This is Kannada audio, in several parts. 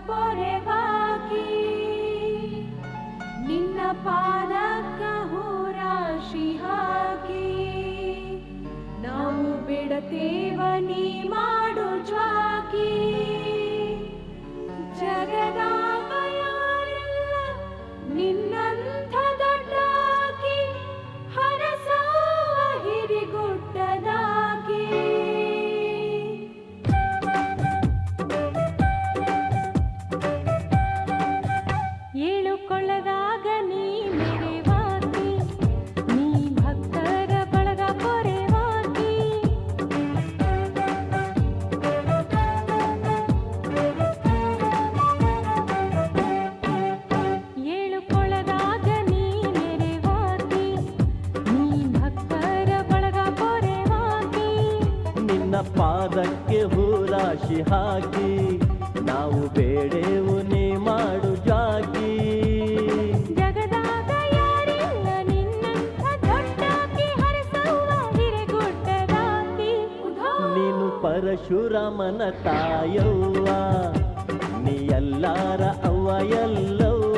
ಪೊರೆವಾಗಿ ನಿನ್ನ ಪಾದಕ್ಕ ಹೂರಾಶಿ ಹಾಕಿ ನಾವು ಬಿಡತೇವ ನೀ ಮಾಡು ಜ್ವಾಕಿ ಜಗದಾಗ ಯಾರಿಲ್ಲ ನಿನ್ನಂಥ ದೊಡ್ಡಾಕಿ ಹರಸಾವ ಹಿರಿಗುಡ್ಡದಾಕಿ ಏಳು ಕೊಳ್ಳದಾಗ ನೀ ಮೆರೆವಾಕಿ ನೀ ಭಕ್ತರ ಬಳಗ ಪೊರೆವಾಕಿ ಏಳು ಕೊಳ್ಳದಾಗ ನೀ ಮೆರೆವಾಕಿ ನೀ ಭಕ್ತರ ಬಳಗ ಪೊರೆವಾಕಿ ನಿನ್ನ ಪಾದಕ್ಕೆ ಹೂರಾಶಿ ಹಾಕಿ ನಾವು ಬೇಡೇವು ನೀ ಮಾಡು ಜಾಕಿ ಜಗದಾಗ ಯಾರಿಲ್ಲ ನಿನ್ನಂಥ ದೊಡ್ಡಾಕಿ ಹರಸವ್ವ ಹಿರೆಗುಡ್ಡದಾಕಿ ನೀನು ಪರಶುರಾಮನ ತಾಯವ್ವ ನೀ ಎಲ್ಲಾರ ಅವ್ವ ಎಲ್ಲವ್ವ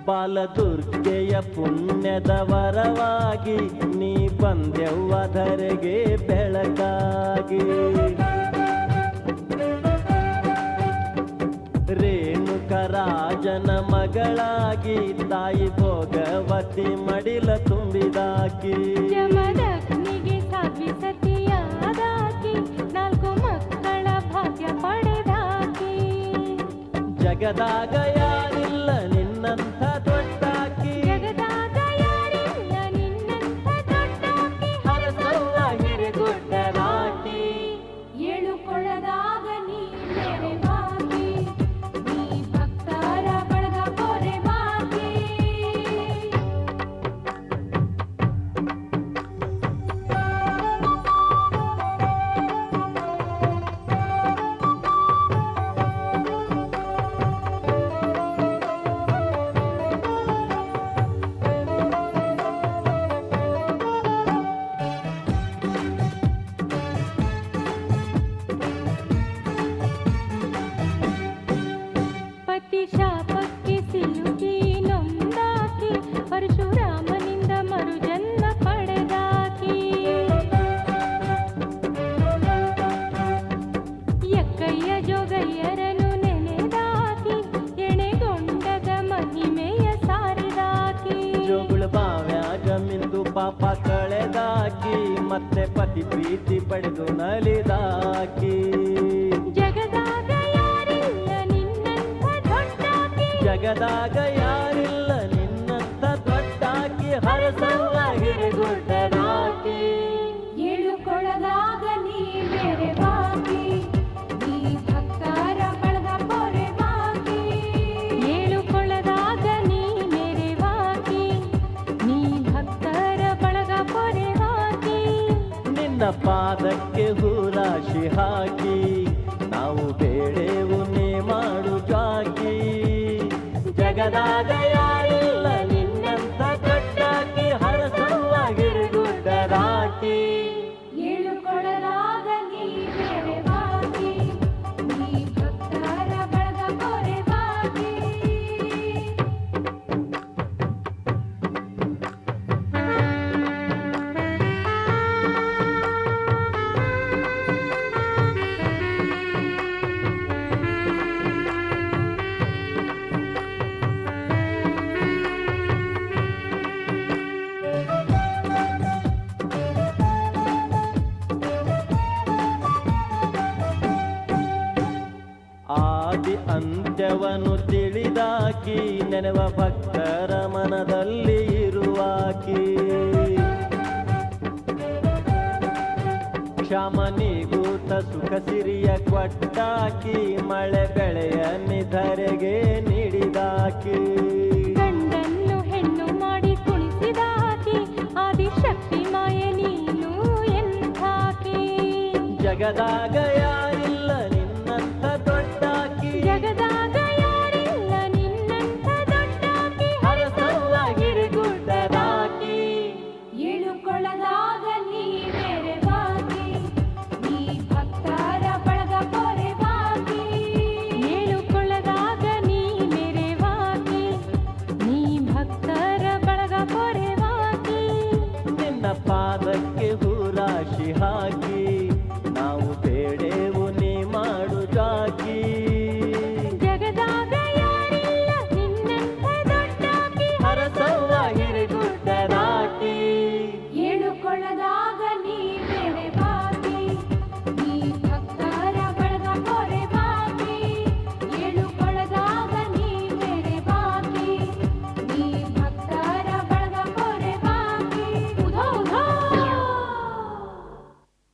ಬಾಲದುರ್ಗೆಯ ಪುಣ್ಯದ ವರವಾಗಿ ನೀ ಬಂದೆವ್ವ ಧರೆಗೆ ಬೆಳಕಾಗಿ ರೇಣುಕರಾಜನ ಮಗಳಾಗಿ ತಾಯಿ ಭೋಗವತಿ ಮಡಿಲ ತುಂಬಿದಾಕಿ ಜಮದಗ್ನಿಗೆ ಸಾಧ್ವಿ ಸತಿಯಾದಾಕಿ ನಾಲ್ಕು ಮಕ್ಕಳ ಭಾಗ್ಯ ಪಡೆದಾಕಿ ಜಗದಾಗ ಯಾರಿಲ್ಲ ನಿನ್ನಂಥ ದೊಡ್ಡಾಕಿ ಜಗದಾಗ ಯಾರಿಲ್ಲ ನಿನ್ನಂಥ ದೊಡ್ಡಾಕಿ ಹರಸವ್ವ ಹಿರಿಗುಡ್ಡದಾಕಿ ಏಳು ಕೊಳದಾಗ ನೀ ಮೆರೆವಾಗಿ ನೀ ಭಕ್ತರ ಬಳಗ ಪೊರೆವಾಗಿ ಪತಿ ಶಾಪಕ್ಕೆ ಸಿಲುಕಿ ನೊಂದಾಕಿ ಪರಶುರಾಮನಿಂದ ಮರುಜನ್ಮ ಪಡೆದಾಕಿ ಎಕ್ಕಯ್ಯ ಜೋಗಯ್ಯರನು ನೆನೆದಾಕಿ ಎಣೆಗೊಂಡದ ಮಹಿಮೆಯ ಸಾರಿದಾಕಿ ಜೋಗುಳ ಬಾವ್ಯಾಗ ಮಿಂದು ಪಾಪ ಕಳೆದಾಕಿ ಮತ್ತೆ ಪತಿ ಪ್ರೀತಿ ಪಡೆದು ನಲಿದಾಕಿ ಜಗದಾಗ ಯಾರಿಲ್ಲ ನಿನ್ನಂಥ ದೊಡ್ಡಾಕಿ ಜಗದಾಗ ಯಾರಿಲ್ಲ ನಿನ್ನಂಥ ದೊಡ್ಡಾಕಿ ಹರಸವ್ವ ಹಿರಿಗುಡ್ಡದಾಕಿ ಏಳು ಕೊಳದಾಗ ನೀ ಮೆರೆವಾಗಿ ನೀ ಭಕ್ತರ ಬಳಗ ಪೊರೆವಾಗಿ ಏಳು ಕೊಳದಾಗ ನೀ ಮೆರೆವಾಗಿ ನೀ ಭಕ್ತರ ಬಳಗ ಪೊರೆವಾಗಿ ನಿನ್ನ ಪಾದಕ್ಕೆ ಹೂರಾಶಿ ಹಾಕಿ ನಾವು ಬೇಡೇವು ನೀ ಮಾಡು ಜಾಕಿ ಜಗದಾಗ ಯಾರಿಲ್ಲ ನಿನ್ನಂಥ ದೊಡ್ಡಾಕಿ ಹರಸವ್ವ ಹಿರಿಗುಡ್ಡದಾಕಿ ಏಳು ಕೊಳದಾಗ ನೀ ಮೆರೆವಾಗಿ ನೀ ಭಕ್ತರ ಬಳಗ ಪೊರೆವಾಗಿ ಆದಿ ಅಂತ್ಯವನ್ನು ತಿಳಿದಾಕಿ ನೆನೆವ ಭಕ್ತರ ಮನದಲ್ಲಿ ಇರುವಾಕಿ ಕ್ಷಮನಿಗೂತ ಸುಖ ಸಿರಿಯ ಕೊಟ್ಟಾಕಿ ಮಳೆ ಬೆಳೆಯ ನಿಧರೆಗೆ ನೀಡಿದಾಕಿ ಗಂಡ ಜಗದಾಗ